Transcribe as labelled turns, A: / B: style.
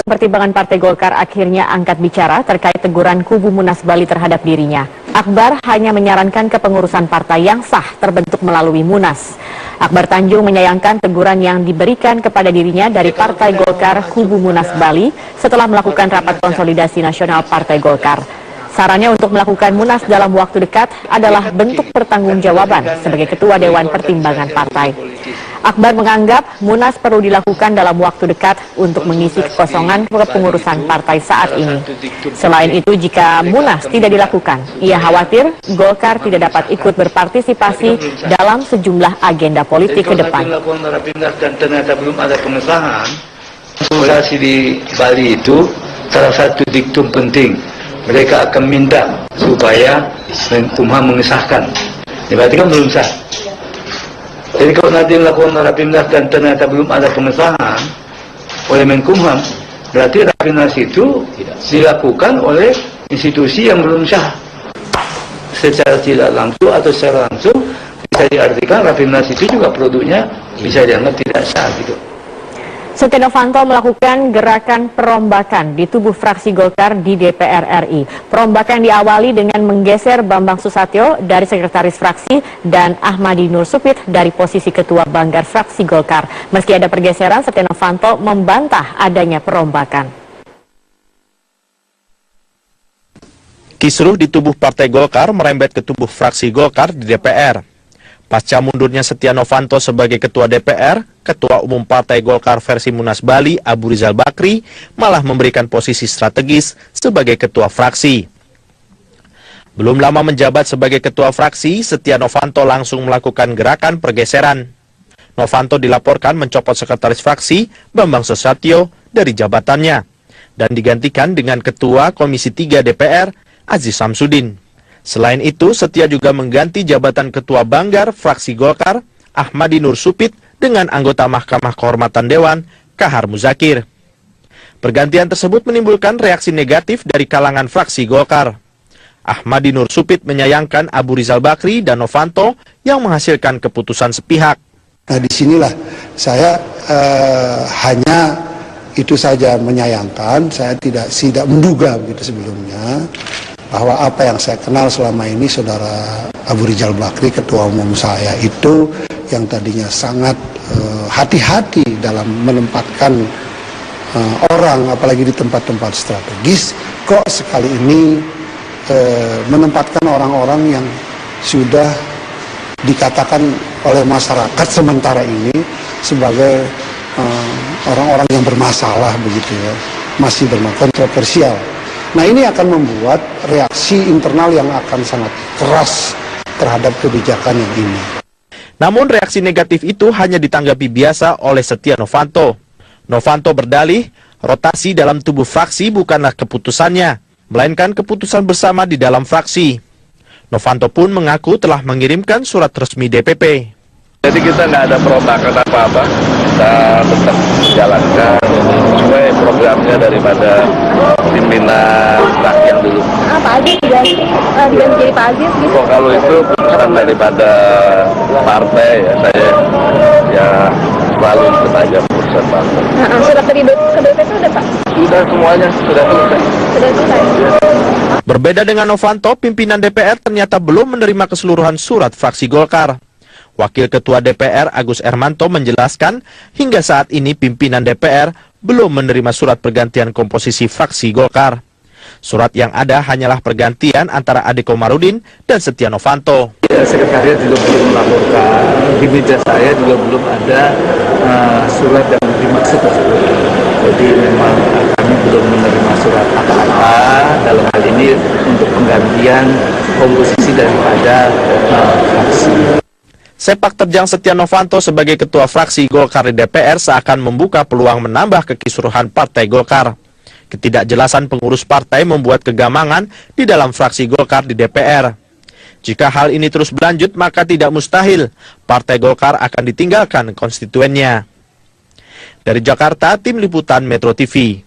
A: Pertimbangan Partai Golkar akhirnya angkat bicara terkait teguran kubu Munas Bali terhadap dirinya. Akbar hanya menyarankan kepengurusan partai yang sah terbentuk melalui Munas. Akbar Tanjung menyayangkan teguran yang diberikan kepada dirinya dari Partai Golkar kubu Munas Bali setelah melakukan rapat konsolidasi nasional Partai Golkar. Sarannya untuk melakukan Munas dalam waktu dekat adalah bentuk pertanggungjawaban sebagai Ketua Dewan Pertimbangan Partai. Akbar menganggap Munas perlu dilakukan dalam waktu dekat untuk mengisi kekosongan kepengurusan partai saat ini. Selain itu, jika Munas tidak dilakukan, ia khawatir Golkar tidak dapat ikut berpartisipasi dalam sejumlah agenda politik ke depan.
B: Dan ternyata belum ada pengesahan. Konsultasi di Bali itu salah satu diktum penting. Mereka akan minta supaya Menkumham mengesahkan. Ya, berarti kan belum sah. Jadi kalau nanti melakukan Rapimnas dan ternyata belum ada pengesahan oleh Menkumham, berarti Rapimnas itu dilakukan oleh institusi yang belum sah. Secara tidak langsung atau secara langsung bisa diartikan Rapimnas itu juga produknya bisa dianggap tidak sah gitu.
A: Setia Novanto melakukan gerakan perombakan di tubuh fraksi Golkar di DPR RI. Perombakan diawali dengan menggeser Bambang Susatyo dari sekretaris fraksi dan Ahmadi Nur Supit dari posisi ketua Banggar fraksi Golkar. Meski ada pergeseran, Setia Novanto membantah adanya perombakan.
C: Kisruh di tubuh Partai Golkar merembet ke tubuh fraksi Golkar di DPR. Pasca mundurnya Setia Novanto sebagai Ketua DPR, Ketua Umum Partai Golkar versi Munas Bali, Abu Rizal Bakri, malah memberikan posisi strategis sebagai Ketua Fraksi. Belum lama menjabat sebagai Ketua Fraksi, Setia Novanto langsung melakukan gerakan pergeseran. Novanto dilaporkan mencopot Sekretaris Fraksi, Bambang Susatyo, dari jabatannya, dan digantikan dengan Ketua Komisi 3 DPR, Aziz Samsudin. Selain itu, Setia juga mengganti jabatan Ketua Banggar fraksi Golkar, Ahmadi Nur Supit, dengan anggota Mahkamah Kehormatan Dewan, Kahar Muzakir. Pergantian tersebut menimbulkan reaksi negatif dari kalangan fraksi Golkar. Ahmadi Nur Supit menyayangkan Abu Rizal Bakri dan Novanto yang menghasilkan keputusan sepihak.
D: Nah, disinilah saya hanya itu saja menyayangkan, saya tidak menduga begitu sebelumnya, bahwa apa yang saya kenal selama ini saudara Abu Rizal Bakri, ketua umum saya itu yang tadinya sangat hati-hati dalam menempatkan orang, apalagi di tempat-tempat strategis, kok sekali ini menempatkan orang-orang yang sudah dikatakan oleh masyarakat sementara ini sebagai orang-orang yang bermasalah begitu ya, masih kontroversial. Nah, ini akan membuat reaksi internal yang akan sangat keras terhadap kebijakan yang ini.
C: Namun reaksi negatif itu hanya ditanggapi biasa oleh Setia Novanto. Novanto berdalih, rotasi dalam tubuh fraksi bukanlah keputusannya, melainkan keputusan bersama di dalam fraksi. Novanto pun mengaku telah mengirimkan surat resmi DPP.
E: Jadi kita nggak ada perombakan apa-apa, kita tetap jalankan sesuai programnya daripada pimpinan yang dulu.
A: Pak Aziz diganti jadi Pak Aziz gitu?
E: Oh, kalau itu keputusan daripada partai ya, saya ya selalu ikut aja keputusan partai.
A: Surat dari ke BPP udah Pak?
E: Sudah semuanya, sudah selesai.
A: Sudah selesai?
C: Berbeda dengan Novanto, pimpinan DPR ternyata belum menerima keseluruhan surat fraksi Golkar. Wakil Ketua DPR Agus Ermanto menjelaskan, hingga saat ini pimpinan DPR belum menerima surat pergantian komposisi fraksi Golkar. Surat yang ada hanyalah pergantian antara Ade Komarudin dan Setia Novanto.
B: Ya, sekretariat juga belum melaporkan, di meja saya juga belum ada surat yang dimaksud tersebut. Jadi memang kami belum menerima surat apa-apa dalam hal ini untuk penggantian komposisi daripada fraksi.
C: Sepak terjang Setia Novanto sebagai Ketua Fraksi Golkar di DPR seakan membuka peluang menambah kekisruhan Partai Golkar. Ketidakjelasan pengurus partai membuat kegamangan di dalam fraksi Golkar di DPR. Jika hal ini terus berlanjut, maka tidak mustahil Partai Golkar akan ditinggalkan konstituennya. Dari Jakarta, Tim Liputan Metro TV.